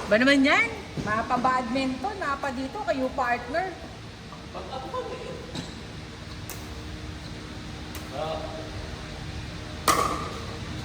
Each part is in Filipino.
Ba naman yan? Mapa-badminton, mapa dito, kayo partner.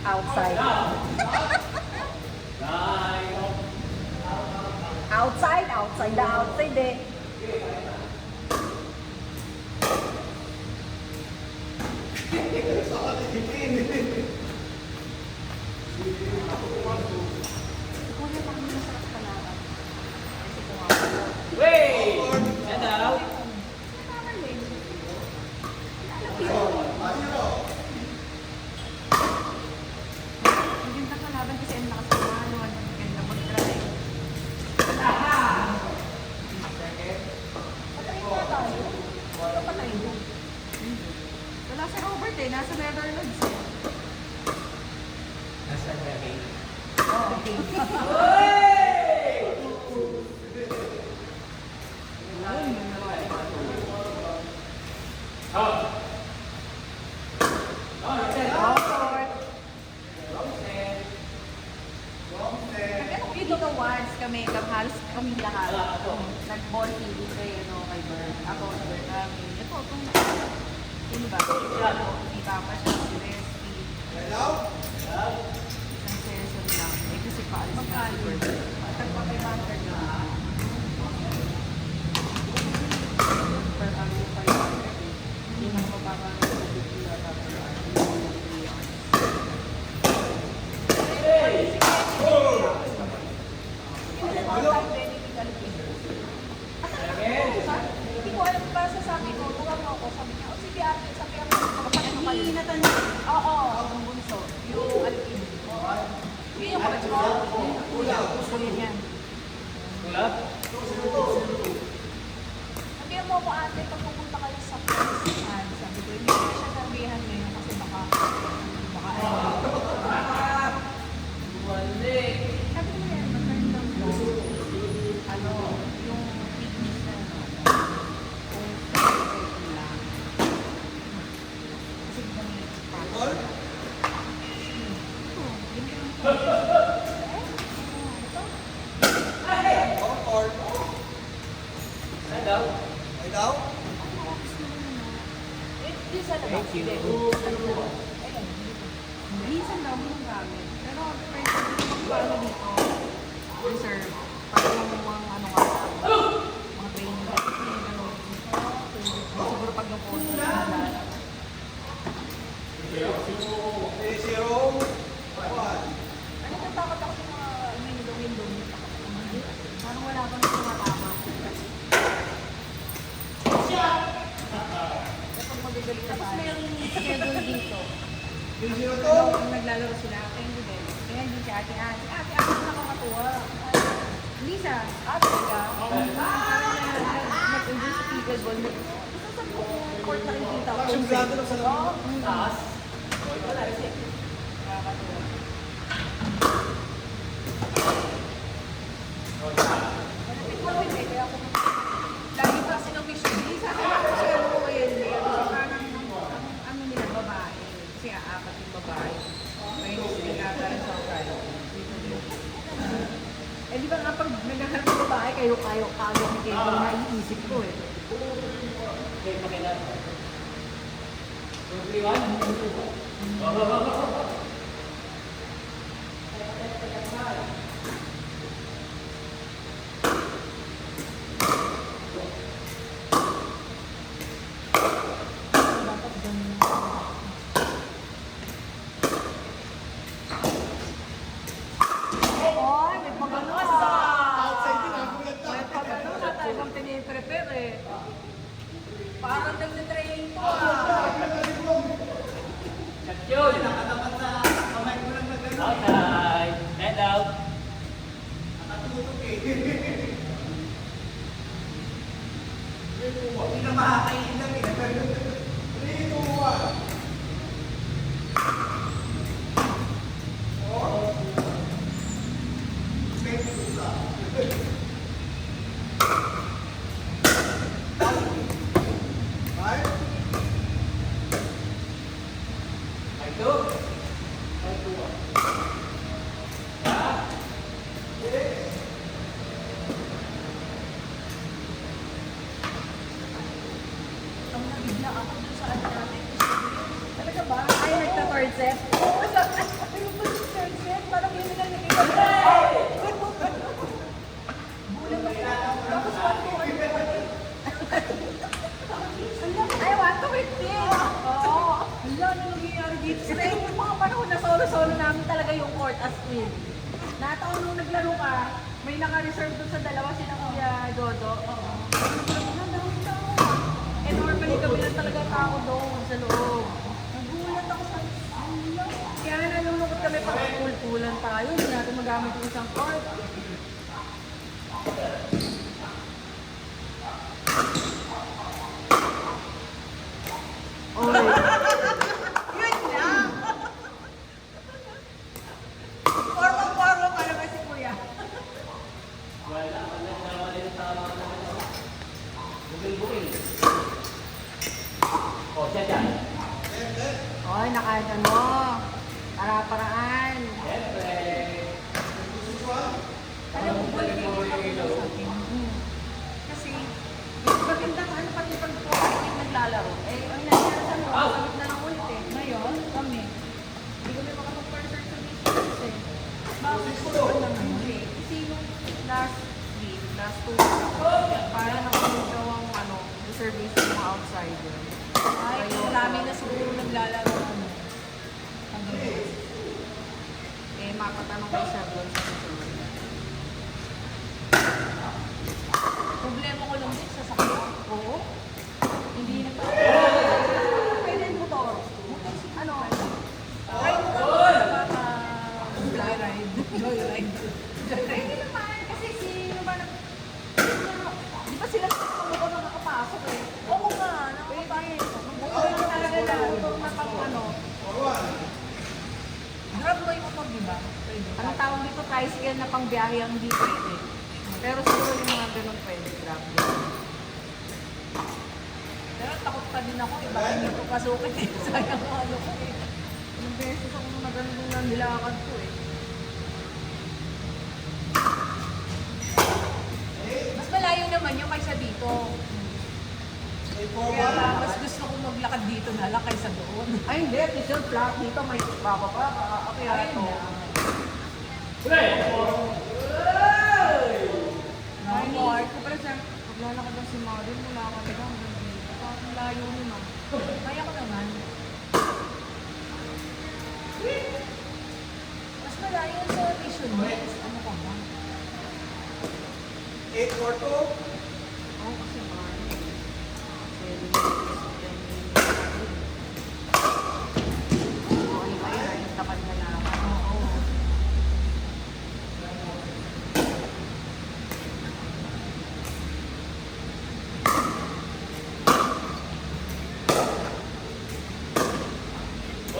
Outside. outside eh. Wala si Robert eh, nasa Netherlands eh. Nasa gabi. Dito once kami, halos kami lahat. Nag-ball TV kay, kay Bert. Ako sa Bert namin. Ito, sino ba? Si Papa siya, si Resty. Isang session lang. May kasi paalis na si Bert. Tagpapay-master lang. Per ano yung 500 eh. Hindi na mapapakalit sa bigla. Hindi ko alam pa sa sabi ko, buwag mo ako. Sabi niya, sige ate, sabi ako, Hindi natanong. oo, ang bunso. Yung alpin. Yun yung kapatid ko. Gusto niya yan. Kulap? Sabi mo ako ate, pag pupunta kayo sa Pakistan, sabi ko, hindi ko siya sabihan ngayon kasi baka sabi mo yan, mag-turn down mo. Yung fitness na kung lang. Kasi kami Thank you. minsan daw mo yung gamit. Pero pwede magpaano dito. Reserve. Para yung mga mga training. Siguro pag yung phone ano natakot ako sa mga window. Parang wala bang tumatama. Kapag magagaling na Tapos tayo. may schedule dito. Naglalaro sila. Kaya hindi din. Kaya hindi si ate. Ate nakakatuwa. Lisa, ate ka. Parang nag-enjoy sa pickleball. Sa court nakikita ko. Taas? Nakakatuwa. Malapit eh, kaya ako lagi pa sinawish ko. Lisa, kasi ano ko ngayon eh. Parang ano nila, babae. Kasi aapat yung babae. May nagkakaroon sa kayo. Eh di ba nga pag naghahanap ng babae, kayo kagad ni kayo na iniisip ko eh. Okay, pakilala. 231? Dapat ganun. Oy, may pagano ka. May pagano ka. Talagang piniprepare eh. Parang nag-training to ah. Check yun! Outside! Head out! Ay, two. Ay, two. Tapos 1-2. Ay, 1-2-15. Oo. Hala, ano nangyayari dito? Ito yung mga panahon na solo-solo namin talaga yung court as in. Nataon nung naglaro ka, may naka-reserve doon sa dalawa sila Kuya Dodo. Oo. Eh, normally kami lang talaga tao doon sa loob. Nagulat ako sa... Kaya nalulungkot kami pag pool-poolan tayo. Hindi natin magamit yung isang court. Oy. Yun lang! Forma-forma pa naman si Kuya. Wala yung tama na. Bumil-bumil. O, siya dyan. Oy, ano. Para-paraan. Siyempre. Alam mo ba, hindi ko sa akin. Kasi, yung magandang ano pati pag po kami naglalaro, eh, ang nangyari sa loob, sagot na lang ulit eh. Ngayon, kami, hindi kami makapag-partner sa business eh. Bakit ko lang ano eh. Kasi yung last week, last 2 weeks, parang nakamusaw ang ano, reservation ng outsider. Ay, marami na siguro naglalaro ano. Hanggang eh, mapatanong ko siya doon sa reservation. Problema ko lang din sa sakyan. Oo. Hindi na pa. Pwede yung motor. Ano? Ride mo ka ba? Joyride. Joyride. Pwede naman. Kasi sino ba na... Di ba sila motor na nakapasok eh? Oo nga. Nakapasok. Motor na talaga na. Motor na pang ano. Grab mo yung motor, di ba? Pwede. Anong tawag dito? Tricycle na pang biyahe ang hindi pwede. Pero siguro yung mga ganun pwede. Grabe. Pero takot pa din ako. Iba hindi ko pasukin eh. Sayang ang ano ko eh. Ilang beses ako na ganun na nilakad ko eh. Mas malayo naman yung kaysa dito. Kaya mas gusto kong maglakad dito na lang kaysa doon. Ay hindi, official flat dito may baba pa. Kaya ito. Pre! Ay, Mark, ko pala siya. Maglalakad lang si Marin, wala ka na lang. Parang layo naman. Kaya ko naman. Mas malayo sa mission mills. Ano ka ba? 8-4-2. Oo, kasi Marin. Ay, ay, tapat na naman. Oo.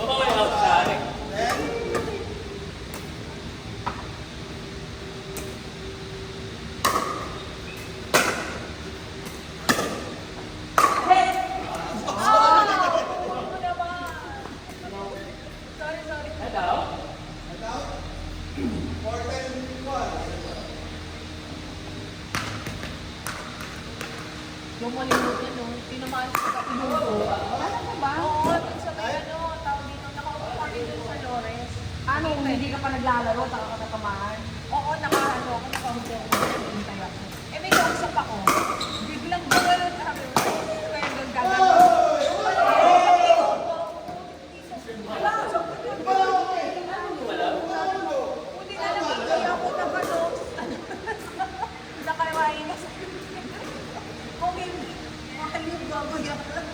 Oh, outside. Sorry, sorry. Hello? Out. 4-10-1. Yung malimut yan, no? Tinamaan ko sa ilunggo. Ano ka ba? Oo, dun sa may ano, tawag dito, nakaupo pa rin dun sa Lores. Ano, hindi ka pa naglalaro, taka ka natamahan? Oo, nakaano ako, naka-hotel ko. Eh, may kausap ako. Biglang gano'n sabi ko, kaya doon gagawin. Hindi na lang, kaya ako nakano. Nakawain na sa kung hindi, mahal yung babayaran.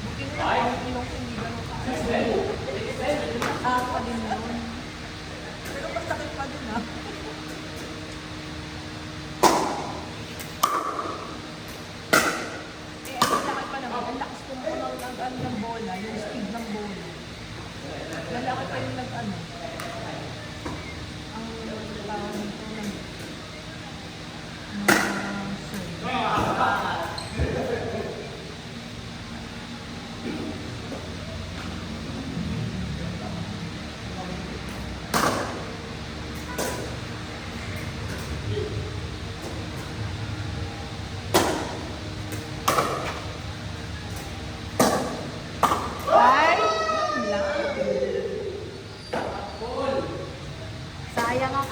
Buti na lang, ang ilong ko hindi gano'n ka. Pa din yun. Pero masakit pa din ah. Eh, ang sakit pa naman. Ang lakas kumukulang ng bola, yung speed ng bola. Lalaki pa yung nag-ano. Ang tawag nito ng serve.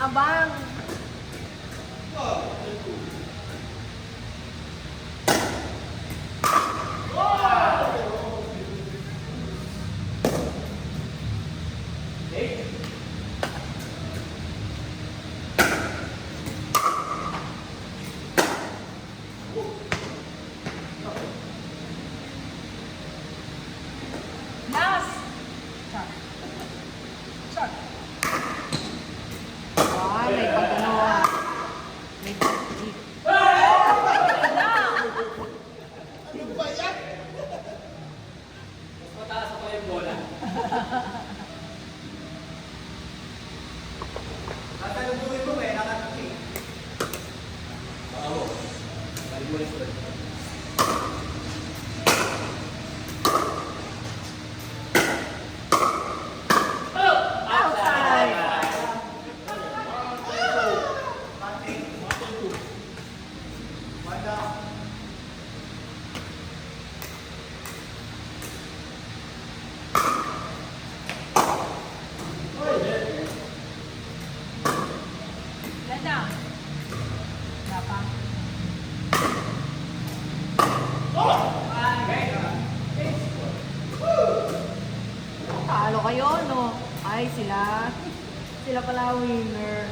abang. Last! Shot. Shot. Ah, may pag-ano ah. May pag-jeep. Mataas ako yung bola. Tatalungguin mo eh, nakatuloy. Oo. Balibulis ko. Ilan na? Wala pa. Talo kayo, no? Ay, sila. Sila pala winner.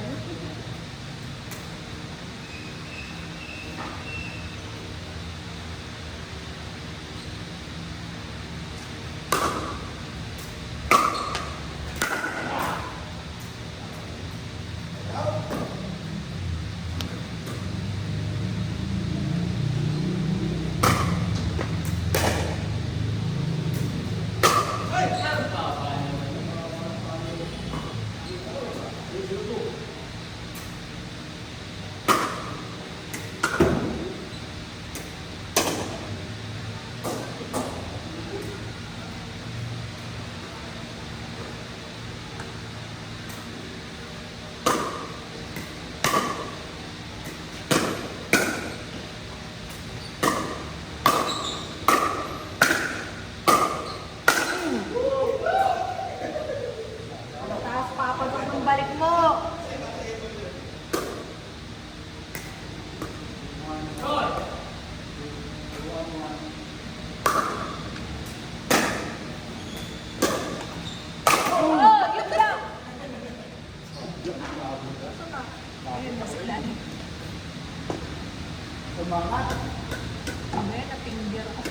Tapos papatok ng balik mo. Oh, yun lang! Ayun, nasa ilalim. Umangat. Kami, napinggir ako.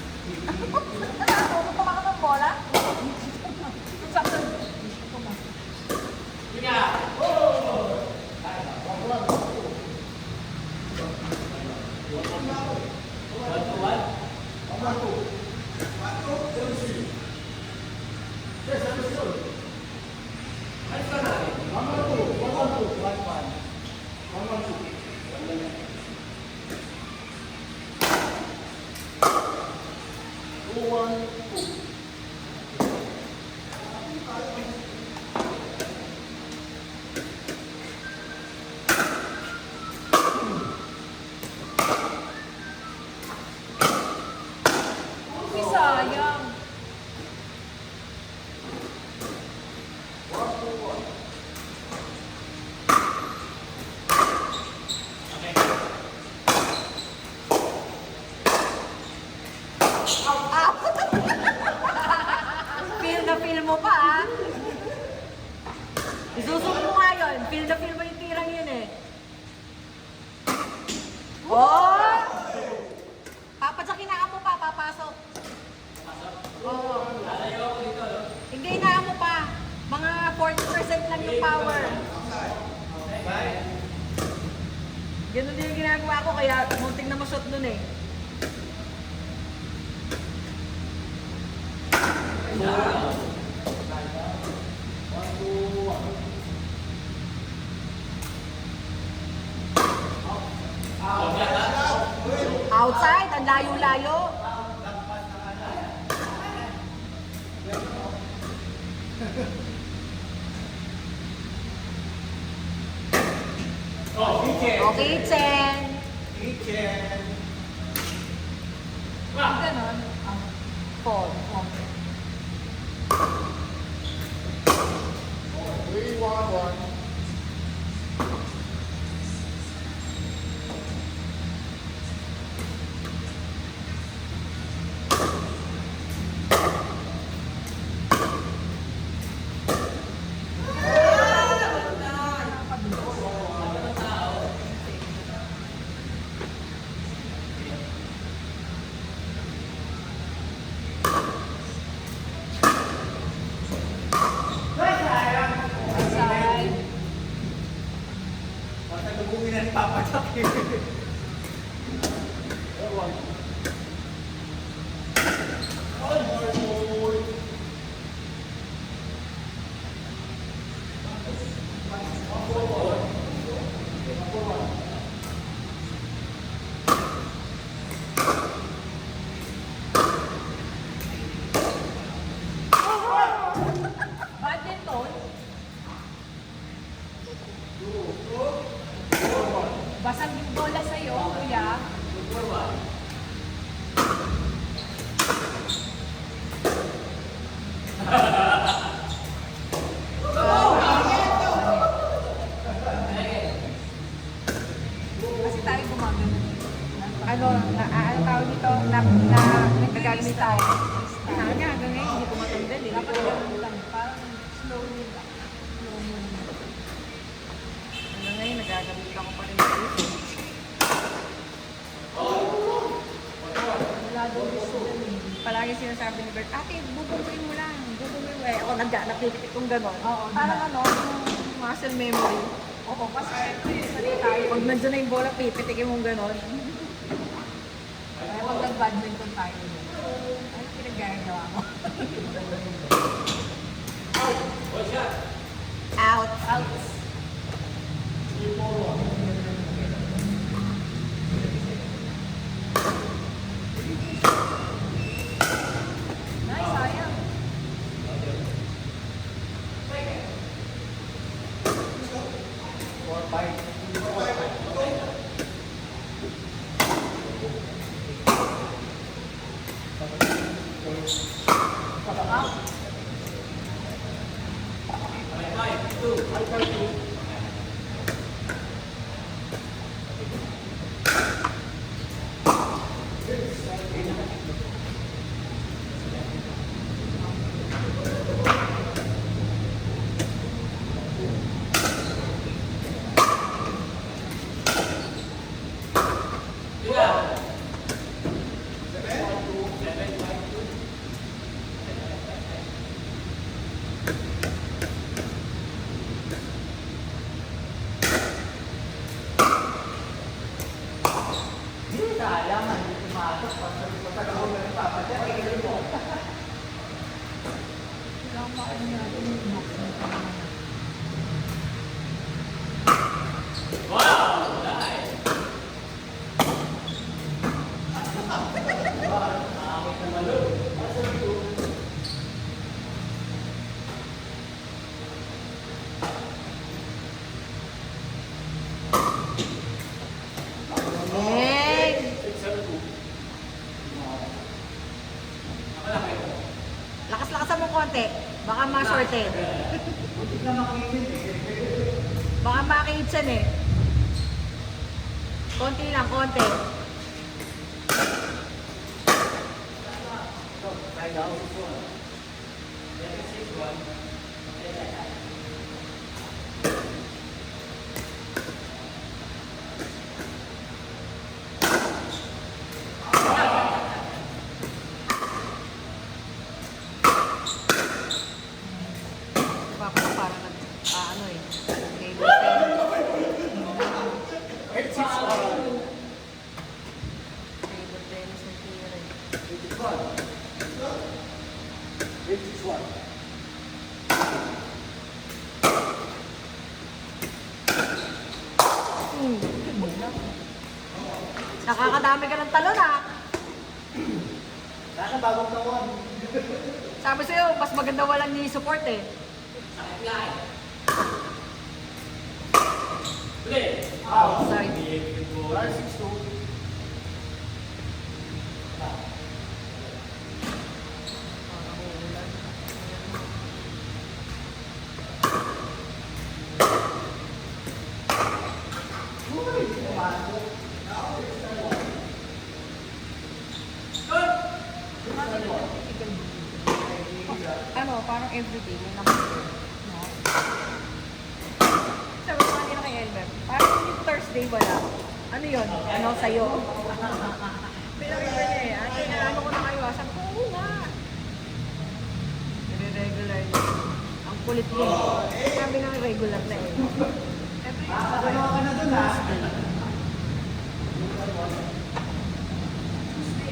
Pupunta ka ng bola? Sakto. Sige! One to one? Uy, sayang. Feel na feel mo pa, ah. Isusok mo nga yun. Feel na feel mo yung tirang yun, eh. Oh! Papatsakinaan mo pa, papasok. Oo. Hindi, inaan mo pa. Mga 40% lang yung power. Ganun din yung ginagawa ko, kaya munting na masot nun eh. Outside, ang layo-layo. Okay, Chen. Kitchen. Ganon. Four. 3-1-1. nagpapatak eh. Badminton? Basag yung bola sa'yo, kuya. Kasi tayo gumagano. Ano tawag dito? Nagagamit tayo. Nga, hanggang ngayon, hindi ko matanggal eh. Dapat ganun lang. Parang slowly lang. Hanggang ngayon, nagagamit ako pa rin ito. Wala daw gusto dun eh. Palagi sinasabi ni Bert, ate, bubungkuin mo lang. Bubungkuin mo eh. Ako napipit kong gano'n. Oo, Parang ano, yung muscle memory. Oo, kasi sanay tayo. Pag nandun na yung bola, pipitikin mong gano'n. Kaya pag nag-badminton tayo, ano pinagagawa mo? Out. Out. Nice, sayang. Lakas-lakasan mo konti. Baka ma-shorted. Baka makikitsan eh. Konti lang, konti. Parang ano eh. Table tennis na tira eh. Nakakadami ka ng talon ah. Sana bagong taon. Sabi sa'yo, mas maganda walang knee support eh. Outside. Ano, parang everyday may naman. No? Sabi ko kanina kay Elmer, parang yung Thursday wala. Ano yun? Ano sa'yo? Pinakita niya eh. Ate, ano ko na kayo? Sabi ko, oo nga. Regular na. Ang kulit mo. Sabi ng regular na eh. Nakakalawa ka na dun ha. Tuesday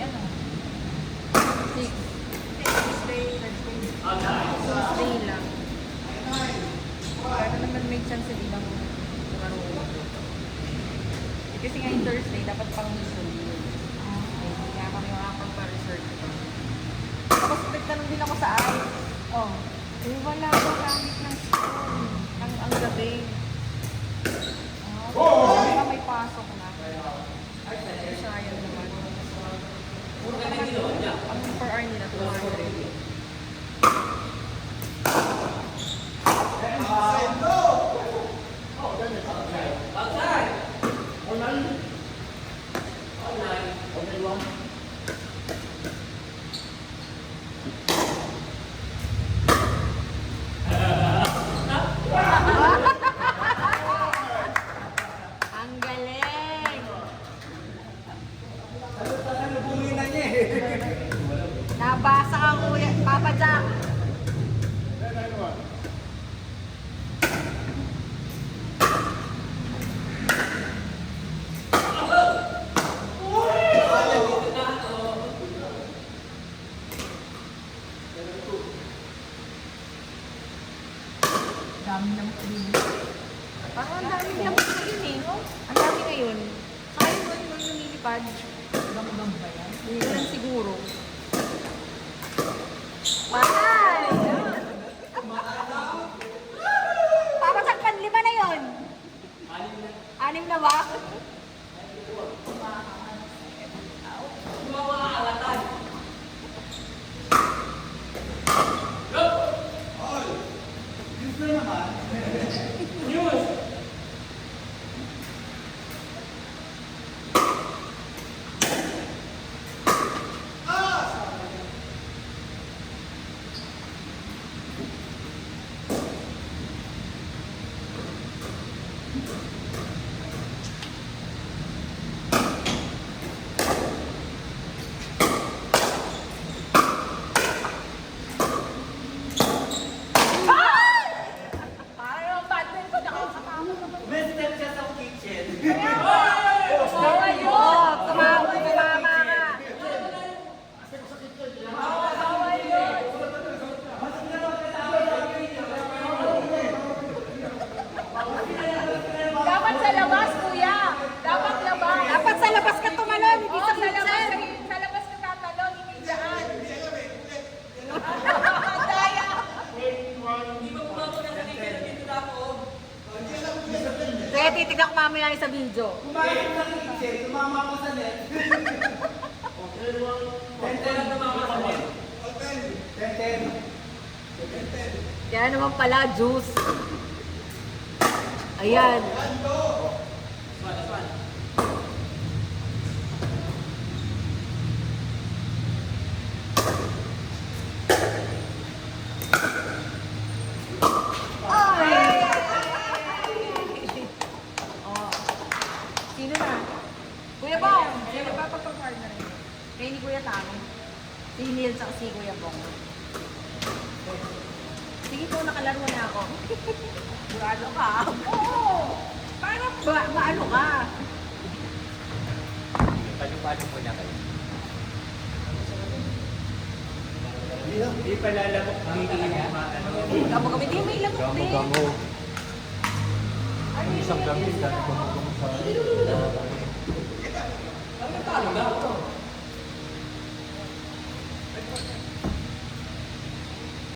ano? 6. Tuesday, Thursday. Tuesday lang. Para naman may chance din ibang marunong. Kasi nga yung Thursday, dapat pang mission yun. Hindi nga kami makapagpa-research. Tapos nagtanong din ako sa ay. Oh, wala ko gamit ng school. Ang gabi. Diba may pasok na. Ay, sayang naman. Puro ka naman. Ang per hour nila, 200. Ang galing! Salubungin na niya eh. Nabasa ka, kuya. Papa Jack. Dami ng pili. Parang ang dami ng pili eh. Ang dami ngayon. Saka yung lumilipad. Gam-gam ba yan? Hindi lang siguro. Patay! Papa Jack, panlima na yun. 6 na ba? News na naman. News! Parang yung badminton ko nakakatawa. May step siya sa kitchen. Tumama ka. Dapat sa labas, kuya. Dapat labas. Dapat sa labas ka tumalon, hindi Oo, sa sa labas, kitchen. sa labas ka tatalon, hindi dyan. Daya. Kaya titignan ko mamaya yung sa video. Kumain sa kitchen, tumama ko sa net. 10-10. Kaya naman pala, juice. Ayan. Ay! Oh. Sino na? Kuya Bong! Sino ba pag-partner niyo? Kaya ni Kuya Tang. Si Neil sa si Kuya Bong. Sige po, nakalaro na ako. Burado ka. Oo! Parang maano ka. Paano mo na kayo? Hindi pa lalabok. Gamo kami din, may lamok din. Gamo-gamo. Ang isang gabi, dahil gamo-gamo sa